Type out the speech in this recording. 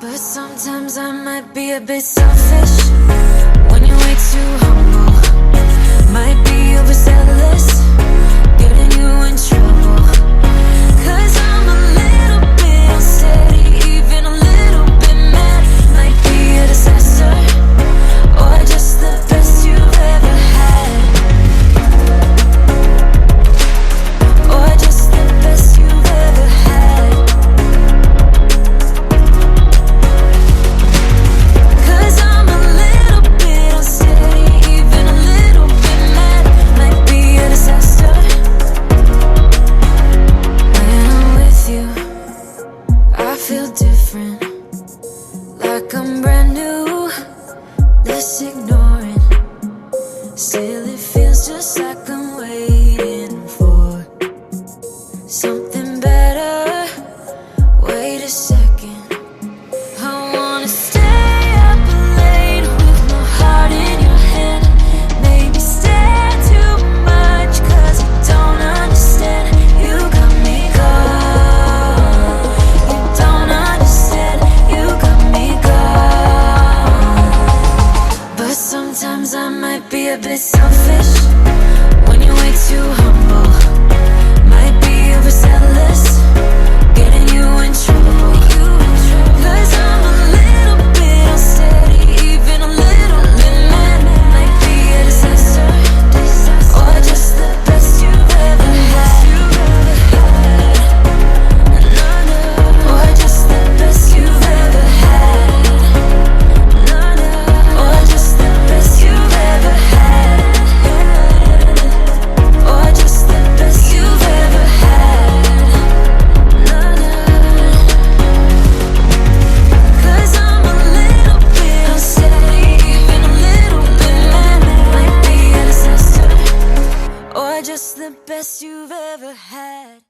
But sometimes I might be a bit selfish when you're way too humble. Might be overzealous, getting you in trouble. 'Cause I'm a little bit unsteady, even a little bit mad. Might be a disaster, or just the best you've ever had. Or just the best you've ever had. 'Cause I'm a little bit unsteady, even a little bit mad. Might be a disaster. When I'm with you, I feel different, like I'm brand new. Less ignoring, still it feels just like I'm waiting for something better. Wait a second, I wanna stay up late with my heart in your hand. Maybe stare too much 'cause I don't understand. You got me gone. You don't understand. You got me gone. But sometimes I might be a bit selfish when you're way too humble. Might be overzealous, getting you in trouble. 'Cause I'm a little bit unsteady, even a little bit mad. Might be a disaster, or just the best you've ever had. Or just the best you've ever had. Or just the best you've ever had. Or just the best you've ever had. 'Cause I'm a little bit unsteady, even a little bit mad. Might be a disaster, or just the best you've ever had.